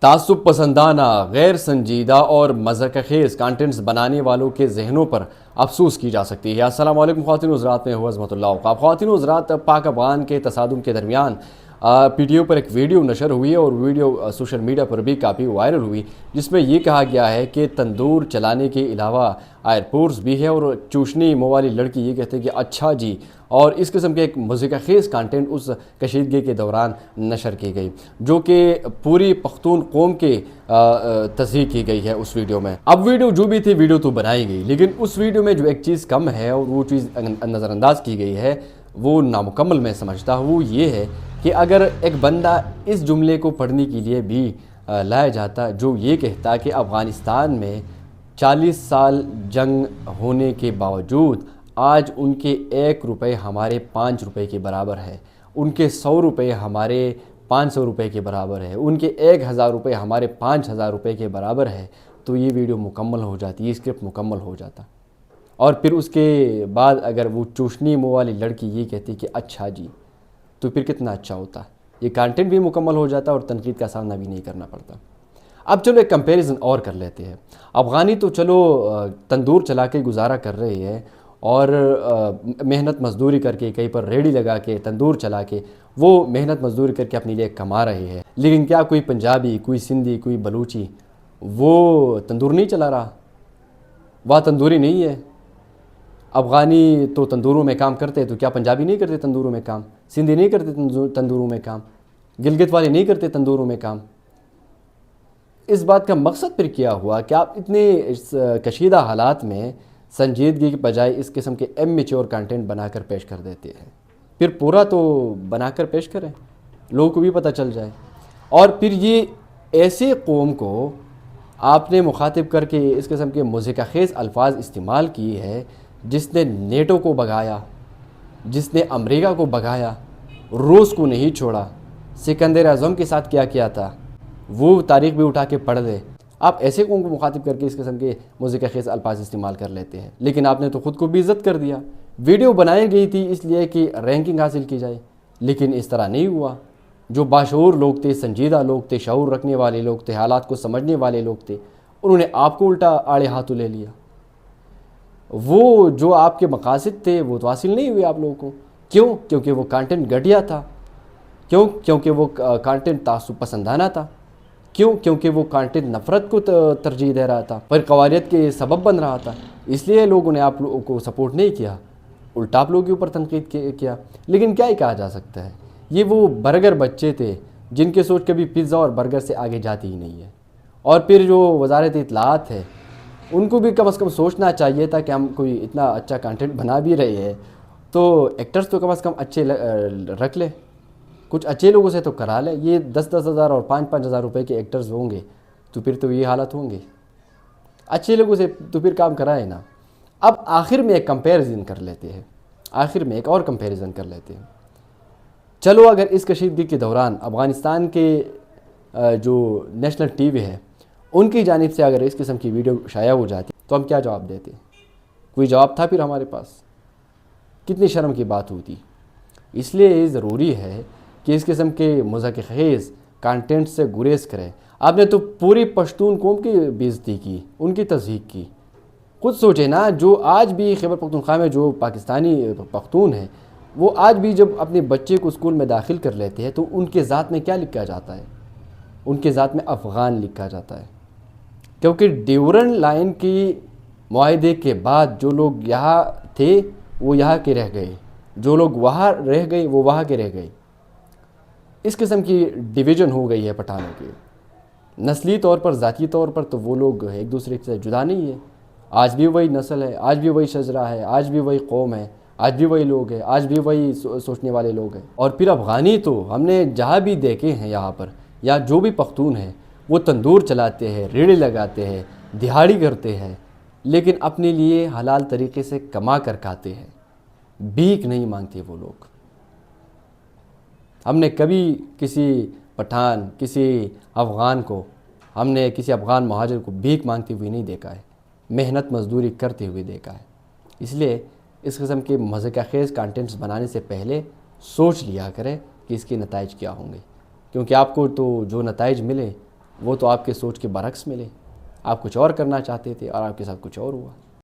تعصب پسندانہ، غیر سنجیدہ اور مذاق خیز کانٹینٹس بنانے والوں کے ذہنوں پر افسوس کی جا سکتی ہے۔ السلام علیکم خواتین و حضرات، میں ہوں عظمت اللہ اوقاف۔ خواتین و حضرات، پاک افغان کے تصادم کے درمیان پی ٹی او پر ایک ویڈیو نشر ہوئی ہے اور ویڈیو سوشل میڈیا پر بھی کافی وائرل ہوئی، جس میں یہ کہا گیا ہے کہ تندور چلانے کے علاوہ ایئرپورٹس بھی ہے اور چوشنی منہ والی لڑکی یہ کہتے ہیں کہ اچھا جی، اور اس قسم کے ایک مذاق خیز کانٹینٹ اس کشیدگی کے دوران نشر کی گئی، جو کہ پوری پختون قوم کے تصدیق کی گئی ہے اس ویڈیو میں۔ اب ویڈیو جو بھی تھی، ویڈیو تو بنائی گئی، لیکن اس ویڈیو میں جو ایک چیز کم ہے اور وہ چیز نظر انداز کی گئی ہے، وہ نامکمل میں سمجھتا ہوں، وہ یہ ہے کہ اگر ایک بندہ اس جملے کو پڑھنے کے لیے بھی لایا جاتا جو یہ کہتا کہ افغانستان میں 40 سال جنگ ہونے کے باوجود آج ان کے 1 روپے ہمارے 5 روپے کے برابر ہے، ان کے 100 روپے ہمارے 500 روپے کے برابر ہے، ان کے 1000 روپے ہمارے 5000 روپے کے برابر ہے، تو یہ ویڈیو مکمل ہو جاتی، یہ اسکرپٹ مکمل ہو جاتا۔ اور پھر اس کے بعد اگر وہ چوشنی منہ والی لڑکی یہ کہتی کہ اچھا جی، تو پھر کتنا اچھا ہوتا، یہ کانٹینٹ بھی مکمل ہو جاتا اور تنقید کا سامنا بھی نہیں کرنا پڑتا۔ اب چلو ایک کمپیریزن اور کر لیتے ہیں۔ افغانی تو چلو تندور چلا کے گزارا کر رہے ہیں اور محنت مزدوری کر کے، کہیں پر ریڑھی لگا کے، تندور چلا کے وہ محنت مزدوری کر کے اپنے لیے کما رہے ہیں، لیکن کیا کوئی پنجابی، کوئی سندھی، کوئی بلوچی وہ تندور نہیں چلا رہا؟ وہ تندوری نہیں ہے؟ افغانی تو تندوروں میں کام کرتے، تو کیا پنجابی نہیں کرتے تندوروں میں کام؟ سندھی نہیں کرتے تندوروں میں کام؟ گلگت والے نہیں کرتے تندوروں میں کام؟ اس بات کا مقصد پھر کیا ہوا کہ آپ اتنے کشیدہ حالات میں سنجیدگی کے بجائے اس قسم کے میچور کانٹینٹ بنا کر پیش کر دیتے ہیں؟ پھر پورا تو بنا کر پیش کریں، لوگوں کو بھی پتہ چل جائے۔ اور پھر یہ ایسے قوم کو آپ نے مخاطب کر کے اس قسم کے مذاق خیز الفاظ استعمال کیے ہیں، جس نے نیٹو کو بھگایا، جس نے امریکہ کو بھگایا، روس کو نہیں چھوڑا، سکندر اعظم کے ساتھ کیا کیا تھا وہ تاریخ بھی اٹھا کے پڑھ لے۔ آپ ایسے قوم کو مخاطب کر کے اس قسم کے مذاق خیز الفاظ استعمال کر لیتے ہیں، لیکن آپ نے تو خود کو بھی عزت کر دیا۔ ویڈیو بنائی گئی تھی اس لیے کہ رینکنگ حاصل کی جائے، لیکن اس طرح نہیں ہوا۔ جو باشعور لوگ تھے، سنجیدہ لوگ تھے، شعور رکھنے والے لوگ تھے، حالات کو سمجھنے والے لوگ تھے، انہوں نے آپ کو الٹا آڑے ہاتھوں لے لیا۔ وہ جو آپ کے مقاصد تھے وہ تو حاصل نہیں ہوئے آپ لوگوں کو۔ کیوں؟ کیونکہ وہ کانٹینٹ گھٹیا تھا۔ کیوں؟ کیونکہ وہ کانٹینٹ تعصب پسندانہ تھا۔ کیوں؟ کیونکہ وہ کانٹینٹ نفرت کو ترجیح دے رہا تھا، پر قواریت کے سبب بن رہا تھا، اس لیے لوگوں نے آپ لوگوں کو سپورٹ نہیں کیا، الٹا آپ لوگوں کے اوپر تنقید کیا۔ لیکن کیا ہی کہا جا سکتا ہے، یہ وہ برگر بچے تھے جن کی سوچ کبھی پیزا اور برگر سے آگے جاتی ہی نہیں ہے۔ اور پھر جو وزارت اطلاعات ہے، ان کو بھی کم از کم سوچنا چاہیے تھا کہ ہم کوئی اتنا اچھا کانٹینٹ بنا بھی رہے ہیں تو ایکٹرز تو کم از کم اچھے رکھ لے، کچھ اچھے لوگوں سے تو کرا لے۔ یہ 10-10 ہزار اور 5-5 ہزار روپے کے ایکٹرز ہوں گے تو پھر تو یہ حالت ہوں گے، اچھے لوگوں سے تو پھر کام کرائے نا۔ اب آخر میں ایک کمپیریزن کر لیتے ہیں، آخر میں ایک اور کمپیریزن کر لیتے ہیں۔ چلو اگر اس کشیدگی کے دوران افغانستان کے جو نیشنل ٹی وی ہے ان کی جانب سے اگر اس قسم کی ویڈیو شائع ہو جاتی تو ہم کیا جواب دیتے؟ کوئی جواب تھا پھر ہمارے پاس؟ کتنی شرم کی بات ہوتی۔ اس لیے یہ ضروری ہے کہ اس قسم کے مذاق خیز کانٹینٹ سے گریز کریں۔ آپ نے تو پوری پشتون قوم کی بےعزتی کی، ان کی تضحیک کی۔ خود سوچیں نا، جو آج بھی خیبر پختونخوا میں جو پاکستانی پختون ہیں، وہ آج بھی جب اپنے بچے کو اسکول میں داخل کر لیتے ہیں تو ان کے ذات میں کیا لکھا جاتا ہے؟ ان کے ذات میں افغان لکھا جاتا ہے، کیونکہ ڈیورنڈ لائن کی معاہدے کے بعد جو لوگ یہاں تھے وہ یہاں کے رہ گئے، جو لوگ وہاں رہ گئے وہ وہاں کے رہ گئے۔ اس قسم کی ڈویژن ہو گئی ہے پٹھانوں کی۔ نسلی طور پر، ذاتی طور پر تو وہ لوگ ایک دوسرے سے جدا نہیں ہے، آج بھی وہی نسل ہے، آج بھی وہی شجرہ ہے، آج بھی وہی قوم ہے، آج بھی وہی لوگ ہیں، آج بھی وہی سوچنے والے لوگ ہیں۔ اور پھر افغانی تو ہم نے جہاں بھی دیکھے ہیں یہاں پر، یا جو بھی پختون ہیں وہ تندور چلاتے ہیں، ریڑھی لگاتے ہیں، دہاڑی کرتے ہیں، لیکن اپنے لیے حلال طریقے سے کما کر کھاتے ہیں، بھیک نہیں مانگتے وہ لوگ۔ ہم نے کبھی کسی پٹھان، کسی افغان کو، ہم نے کسی افغان مہاجر کو بھیک مانگتے ہوئے نہیں دیکھا ہے، محنت مزدوری کرتے ہوئے دیکھا ہے۔ اس لیے اس قسم کے مذاق خیز کانٹینٹس بنانے سے پہلے سوچ لیا کریں کہ اس کے نتائج کیا ہوں گے، کیونکہ آپ کو تو جو نتائج ملے وہ تو آپ کے سوچ کے برعکس ملے، آپ کچھ اور کرنا چاہتے تھے اور آپ کے ساتھ کچھ اور ہوا۔